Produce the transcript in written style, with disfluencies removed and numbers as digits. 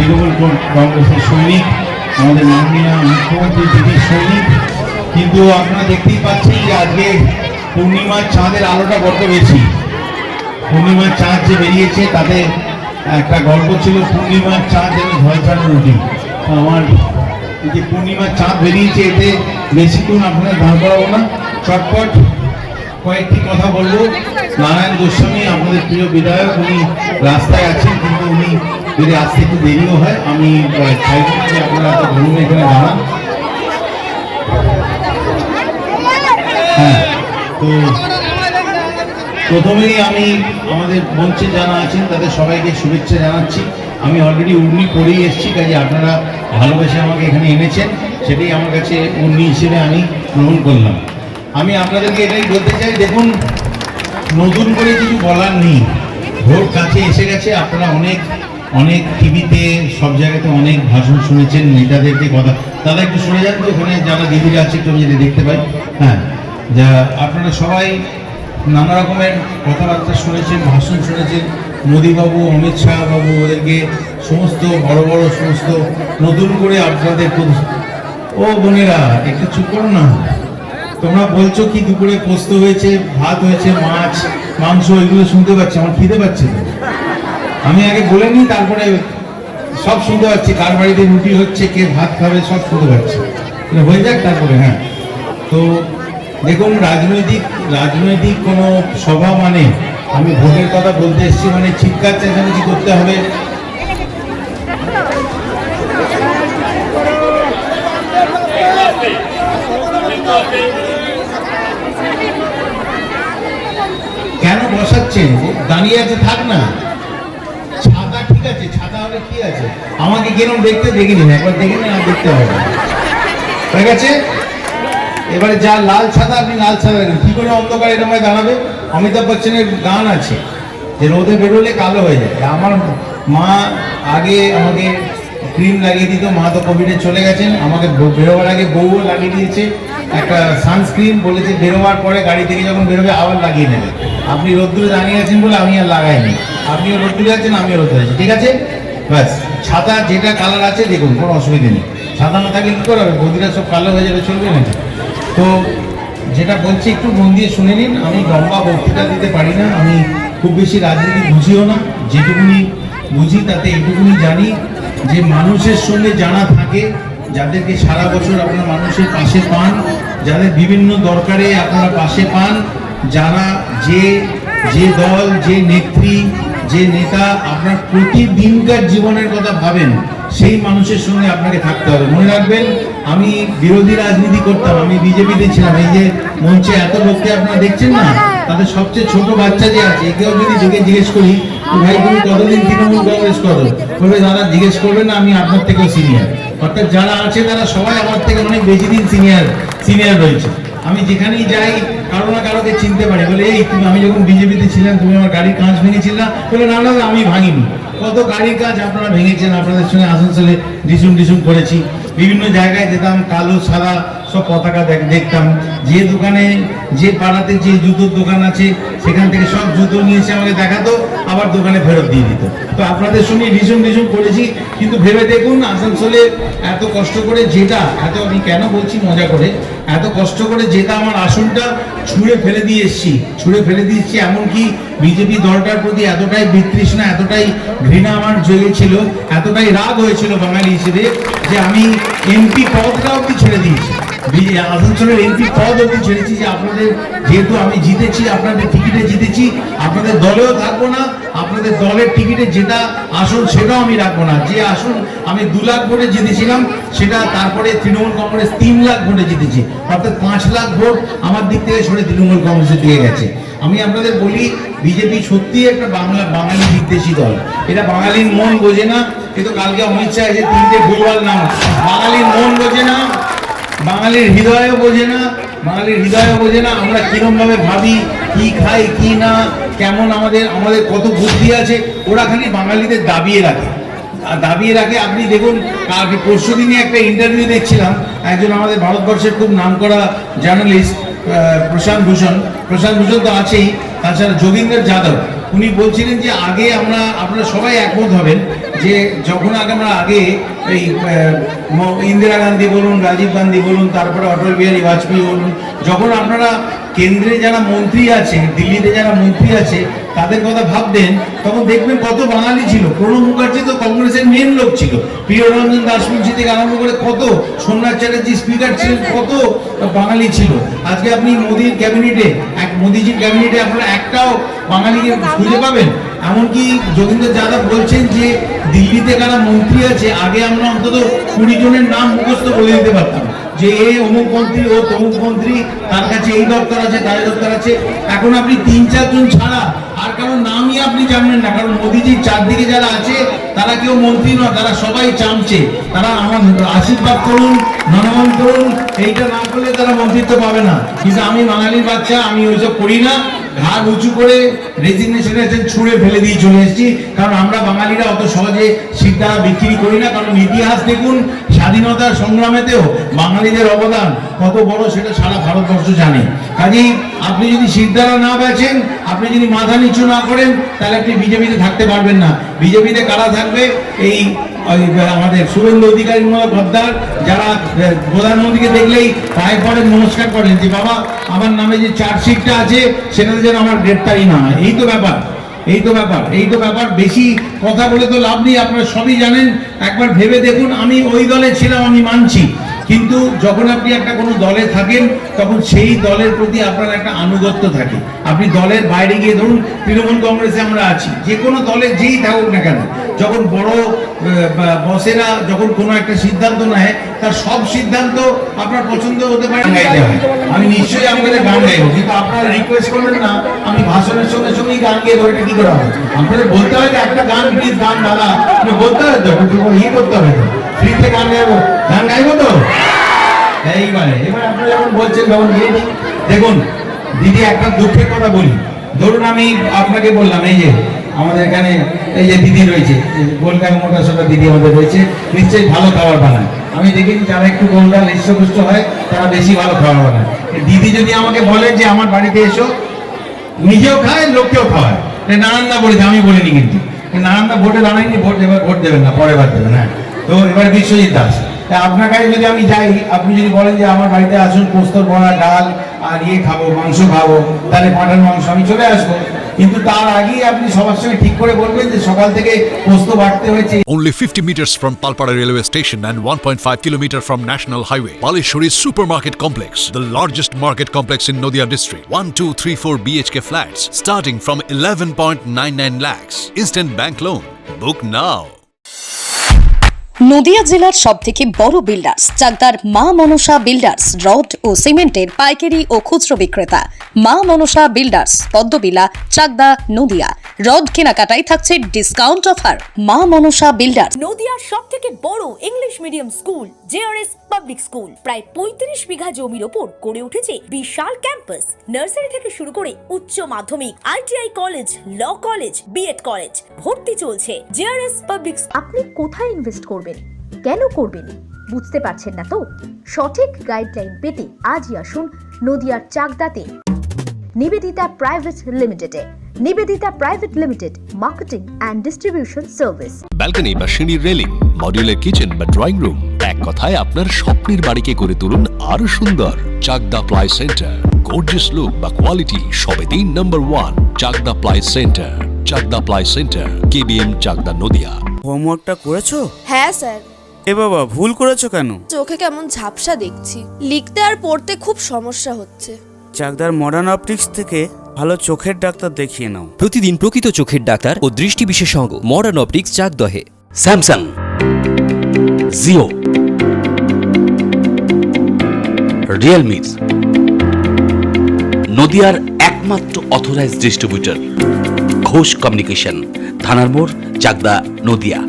তৃণমূল কংগ্রেসের সৈনিক, আমাদের মাননীয় মুখ্যমন্ত্রী দিদির সৈনিক। কিন্তু আপনারা দেখতেই পাচ্ছেন যে আজকে পূর্ণিমার চাঁদের আলোটা বড্ড বেশি। পূর্ণিমার চাঁদ যে বেরিয়েছে তাতে একটা গল্প ছিল, পূর্ণিমার চাঁদ যেন ঝলসানো রুটি। আমার এই যে পূর্ণিমার চাঁদ বেরিয়েছে, এতে বেশিক্ষণ আপনারা দাঁড় করাবো না, চটপট কয়েকটি কথা বলবো। নারায়ণ গোস্বামী আপনাদের প্রিয় বিধায়ক, উনি রাস্তায় আছেন, কিন্তু উনি যদি আসতে একটু দেরিও হয়, আমি চাইব না যে আপনারা এত ঘুম এখানে দাঁড়ান। হ্যাঁ, তো প্রথমেই আমি আমাদের মঞ্চে যারা আছেন তাদের সবাইকে শুভেচ্ছা জানাচ্ছি। আমি অলরেডি উর্নি পড়েই এসেছি, কাজে আপনারা ভালোবেসে আমাকে এখানে এনেছেন, সেটাই আমার কাছে উর্নি হিসেবে আমি গ্রহণ করলাম। আমি আপনাদেরকে এটাই বলতে চাই, দেখুন নতুন করে কিছু বলার নেই, ভোট কাছে এসে গেছে। আপনারা অনেক অনেক টিভিতে সব জায়গাতে অনেক ভাষণ শুনেছেন, নেতাদেরকে কথা। দাদা একটু শুনে যান তো, ওখানে যারা দিদিরা আছে একটু যদি দেখতে পাই। হ্যাঁ, যা আপনারা সবাই নানা রকমের কথাবার্তা শুনেছেন, ভাষণ শুনেছেন। মোদীবাবু, অমিত শাহ বাবু, ওদেরকে সমস্ত বড় বড় সমস্ত নতুন করে আপনাদের। ও বোনেরা একটু চুপ করো না, তোমরা বলছো কি দুপুরে পোস্ত হয়েছে, ভাত হয়েছে, মাছ মাংস, এগুলো শুনতে পাচ্ছি, আমার খিদে পাচ্ছে তো। আমি আগে বলে নিই, তারপরে সব শুনতে পাচ্ছি, কার বাড়িতে রুটি হচ্ছে, কে ভাত খাবে, সব শুনতে পাচ্ছি, হয়ে যাক তারপরে। হ্যাঁ, তো দেখুন রাজনৈতিক কোনো সভা মানে আমি ভোটের কথা বলতে এসেছি, মানে চিৎকার চেঁচামেচি করতে হবে। কেন বসাচ্ছেন? দাঁড়িয়ে আছে, থাক না। ছাতা ঠিক আছে, ছাতা হলে কি আছে, আমাকে কিরম দেখতে দেখিনি, একবার দেখে নিন, দেখতে হবে, ঠিক আছে? এবারে যা লাল ছাতা, আপনি লাল ছাতা কি করে অন্ধকার এরকম দাঁড়াবে? অমিতাভ বচ্চনের গান আছে যে রোদে বেরোলে কালো হয়ে যায়। আমার মা আগে আমাকে ক্রিম লাগিয়ে দিত, মা তো কোভিডে চলে গেছেন, আমাকে বেরোবার আগে বউও লাগিয়ে দিয়েছে একটা সানস্ক্রিন, বলেছে বেরোবার পরে গাড়ি থেকে যখন বেরোবে আবার লাগিয়ে নেবে। আপনি রোদ্দুরে দাঁড়িয়ে আছেন বলে আমি আর লাগাইনি, আপনিও রোদ্দুরে আছেন, আমিও রোদ্দুরে আছি, ঠিক আছে? ব্যাস, ছাতা যেটা কালার আছে দেখুন, কোনো অসুবিধা নেই। ছাতা না থাকলে কী করে হবে? গদিরা সব কালো হয়ে যাবে, চলবে নাকি? তো যেটা বলছি একটু মন দিয়ে শুনে নিন। আমি লম্বা বক্তৃতা দিতে পারি না, আমি খুব বেশি রাজনীতি বুঝিও না, যেটুকুনি বুঝি তাতে এটুকুনি জানি যে মানুষের সঙ্গে যারা থাকে, যাদেরকে সারা বছর আপনারা মানুষের পাশে পান, যাদের বিভিন্ন দরকারে আপনারা পাশে পান, যারা যে দল, যে নেত্রী, যে নেতা আপনার প্রতিদিনকার জীবনের কথা ভাবেন, সেই মানুষের সঙ্গে আপনাকে থাকতে হবে। মনে রাখবেন, আমি বিরোধী রাজনীতি করতাম, আমি বিজেপিতে ছিলাম। এই যে মঞ্চে এত লোককে আপনারা দেখছেন না, তাদের সবচেয়ে ছোট বাচ্চা যে আছে, একেও যদি জিজ্ঞেস করি ভাই তুমি কতদিন তৃণমূল কংগ্রেস করো, বলবে দাদা জিজ্ঞেস করবে না, আমি আপনার থেকেও সিনিয়র। অর্থাৎ যারা আছে তারা সবাই আমার থেকে অনেক বেশি দিন সিনিয়র রয়েছে। আমি যেখানেই যাই কারো না কারোকে চিনতে পারি, বলে এই তুমি, আমি যখন বিজেপিতে ছিলাম তুমি আমার গাড়ির কাঁচ ভেঙেছিল না? বলে না না আমি ভাঙিনি। কত গাড়ির কাজ আপনারা ভেঙেছেন, আপনাদের সঙ্গে আসানসোলে ডিসুম করেছি, বিভিন্ন জায়গায় যেতাম, কালো সাদা সব পতাকা দেখতাম। যে দোকানে, যে পাড়াতে যে জুতোর দোকান আছে, সেখান থেকে সব জুতো নিয়ে এসে আমাকে দেখাতো, আবার দোকানে ফেরত দিয়ে দিত। তো আপনাদের সঙ্গে ডিসুম করেছি, কিন্তু ভেবে দেখুন আসানসোলে এত কষ্ট করে যেটা, আমি কেন বলছি মজা করে, এত কষ্ট করে যেটা আমার আসনটা ছুঁড়ে ফেলে দিয়ে এসছি, এমনকি বিজেপি দলটার প্রতি এতটাই বিতৃষ্ণা, এতটাই ঘৃণা আমার জেগেছিল, এতটাই রাগ হয়েছিল বাঙালি হিসেবে, যে আমি এমপি পদটা অব্দি ছেড়ে দিয়েছি, আসানসোলের এমপি পদ অব্দি ছেড়েছি, যে আপনাদের যেহেতু আমি জিতেছি, আপনাদের টিকিটে জিতেছি, আপনাদের দলেও থাকবো না, আপনাদের দলের টিকিটে যেটা আসন সেটাও আমি রাখবো না। যে আসন আমি 2 লাখ ভোটে জিতেছিলাম, সেটা তারপরে তৃণমূল কংগ্রেস 3 লাখ ভোটে জিতেছি, অর্থাৎ 5 লাখ ভোট আমার দিক থেকে সরে তৃণমূল কংগ্রেসের দিকে গেছে। আমি আপনাদের বলি, বিজেপি সত্যি একটা বাঙালি বিদ্বেষী দল। এটা বাঙালির মন বোঝে না। কিন্তু কালকে অমিত শাহ এসে 3টে ভুলভাল নাম, বাঙালির মন বোঝে না, বাঙালির হৃদয়ও বোঝে না, আমরা কিরম ভাবে ভাবি, কি খাই কি না, কেমন আমাদের কত বুদ্ধি আছে, ওরা খালি বাঙালিদের দাবিয়ে রাখে। আপনি দেখুন, পরশু দিনে একটা ইন্টারভিউ দেখছিলাম, একজন আমাদের ভারতবর্ষের খুব নামকরা জার্নালিস্ট প্রশান্ত ভূষণ তো আছেই, তাছাড়া যোগেন্দ্র যাদব, উনি বলছিলেন যে আগে আপনারা সবাই একমত হবেন যে যখন আমরা আগে এই ইন্দিরা গান্ধী বলুন, রাজীব গান্ধী বলুন, তারপরে অটল বিহারী বাজপেয়ী বলুন, যখন আপনারা কেন্দ্রে যারা মন্ত্রী আছে, দিল্লিতে যারা মন্ত্রী আছে, তাদের কথা ভাবতেন, তখন দেখবেন কত বাঙালি ছিল। প্রণব মুখার্জি তো কংগ্রেসের মেন লোক ছিল, প্রিয়রঞ্জন দাসমুন্সি থেকে আরম্ভ করে কত, সোমনাথ চ্যাটার্জি স্পিকার ছিলেন, কত বাঙালি ছিল। আজকে আপনি মোদির ক্যাবিনেটে, মোদিজির ক্যাবিনেটে আপনারা একটাও বাঙালিকে খুঁজে পাবেন? এমনকি যোগেন্দ্র যাদব বলছেন যে দিল্লিতে কারা মন্ত্রী আছে, আগে আমরা অন্তত 20 জনের নাম মুখস্থ বলে দিতে পারতাম যে এ অমুক মন্ত্রী, ও তমুক মন্ত্রী, তার কাছে এই দপ্তর আছে, তার দপ্তর আছে। এখন আপনি 3-4 জন ছাড়া আর কারোর নামই আপনি জানেন না, কারণ মোদিজির চারদিকে যারা আছে তারা কেউ মন্ত্রী নয়, তারা সবাই চামচে। তারা আমার আশীর্বাদ করুন, ননমন করুন, এইটা না করলে তারা মন্ত্রিত্ব পাবে না। কিন্তু আমি বাঙালির বাচ্চা, আমি ওইসব করি না। ঘাড় উঁচু করে রেজিগনেশনের ছুঁড়ে ফেলে দিয়ে চলে এসেছি, কারণ আমরা বাঙালিরা অত সহজে সিদ্ধারা বিক্রি করি না। কারণ ইতিহাস দেখুন, স্বাধীনতার সংগ্রামেতেও বাঙালিদের অবদান কত বড় সেটা সারা ভারতবর্ষ জানে। কাজেই আপনি যদি সিদ্ধারা না বেচেন, আপনি যদি মাথা নিচু না করেন, তাহলে আপনি বিজেপিতে থাকতে পারবেন না। বিজেপিতে কারা থাকবে? এই আমাদের শুভেন্দু অধিকারী গদ্দার, যারা প্রধানমন্ত্রীকে দেখলেই পায়ে পড়ে নমস্কার করেন যে বাবা আমার নামে যে চার্জশিটটা আছে সেটাতে যেন আমার গ্রেপ্তারি না হয়। এই তো ব্যাপার। বেশি কথা বলে তো লাভ নেই, আপনারা সবই জানেন। একবার ভেবে দেখুন, আমি ওই দলে ছিলাম, আমি মানছি, কিন্তু যখন আপনি একটা কোনো দলে থাকেন তখন সেই দলের প্রতি আপনার একটা আনুগত্য থাকে। আপনি দলের বাইরে গিয়ে, ধরুন তৃণমূল কংগ্রেসে আমরা আছি, যে কোনো দলে যেই থাকুক না কেন, যখন বড় বসেরা যখন কোনো একটা সিদ্ধান্ত নেয়, তার সব সিদ্ধান্ত আপনার পছন্দ হতে পারে। গাইতে হয়, আমি নিশ্চয়ই আপনাদের গান গাইবো, কিন্তু আপনারা রিকোয়েস্ট করবেন না আমি ভাষণের সঙ্গে সঙ্গেই গান গিয়ে ধরে কি করা হবে। আপনাদের বলতে হয় যে একটা গান, প্লিজ গান দাদা, বলতে হয় তো, ইয়ে করতে হবে তো, ফ্রিতে গান গাইবো তো। এবার আপনারা যখন বলছেন তখন দেখুন দিদি, একটা দুঃখের কথা বলি। ধরুন আমি আপনাকে বললাম, এই যে আমাদের এখানে এই যে দিদি রয়েছে, গোলগাল মোটা সোটা দিদি আমাদের রয়েছে, নিশ্চয়ই ভালো খাবার বানায়। আমি দেখেছি যারা একটু গোলগাল হৃষ্টপুষ্ট হয় তারা বেশি ভালো খাবার বানায়। দিদি যদি আমাকে বলে যে আমার বাড়িতে এসো, নিজেও খায়, লোককেও খাওয়ায়। নারায়ণদা বলেছে, আমি বলিনি, কিন্তু নারায়ণদা ভোটে দাঁড়ায়নি, এবার ভোট দেবেন না, পরে বার দেবেন। হ্যাঁ, তো এবার বিশ্বজিৎ দাস, আপনার কাছে যদি আমি যাই, আপনি যদি বলেন যে আমার বাড়িতে আসুন, পোস্তর বড়া, ডাল আর ইয়ে খাবো, মাংস খাবো, তাহলে পাঠান মাংস, আমি চলে আসবো। কিন্তু তার আগেই আপনি সবার সঙ্গে ঠিক করে বলবেন যে সকাল থেকে পোস্ত বাড়তে হয়েছে। Only 50 meters from Palpara railway station and 1.5 kilometer from National Highway, Palishuri Supermarket Complex, the largest market complex in Noida district. 1, 2, 3, 4 BHK flats starting from 11.99 lakhs. Instant bank loan. Book now. Nadia জেলার সবথেকে বড় builders চাকদার মা Manasa builders, rod ও সিমেন্টের পাইকারি ও খুচরো বিক্রেতা। মা Manasa builders, Padmabila, Chakdah, Nadia. Rod কেনাকাটায় থাকছে ডিসকাউন্ট অফার। মা মনসা বিল্ডার্স। নদিয়ার সবথেকে বড় English medium school JRS public school, প্রায় 35 বিঘা জমির ওপর গড়ে উঠেছে বিশাল ক্যাম্পাস। নার্সারি থেকে শুরু করে উচ্চ মাধ্যমিক, ITI college, law college, BEd college, ভর্তি চলছে। JRS public. আপনি কোথায় ইনভেস্ট করবেন, কেন করবেন, বুঝতে পারছেন না তো? সঠিক গাইডলাইন পেতে আজই আসুন নদিয়ার চাকদাতে নিবেদিতা প্রাইভেট লিমিটেডে। Nibedita private limited, marketing and distribution service. Balcony বা সিঁড়ির রেলিং, মডিউলার কিচেন বা ড্রয়িং রুম, এক কথায় আপনার স্বপ্নের বাড়িকে করে তুলুন আরো সুন্দর। Chakdah ply centre, gorgeous look বা কোয়ালিটি সবে 3 number 1 Chakdah ply centre. Chakdah ply centre, KBM, Chakdah, Nadia. হোমওয়ার্কটা করেছো? হ্যাঁ স্যার। এ বাবা, ভুল করেছো কেন? চোখে কেমন ঝাপসা দেখছি, লিখতে আর পড়তে খুব সমস্যা হচ্ছে। চাকদার মডার্ন অপটিক্স থেকে ভালো চোখের ডাক্তার দেখিয়ে নাও। প্রতিদিন প্রকৃত চোখের ডাক্তার ও দৃষ্টি বিশেষজ্ঞ মডার্ন অপটিক্স, চাকদহে। স্যামসাং, জিও, রিয়েলমি, নদিয়ার একমাত্র অথরাইজড ডিস্ট্রিবিউটর ঘোষ কমিউনিকেশন, থানার মোড়, চাকদা, নদিয়া।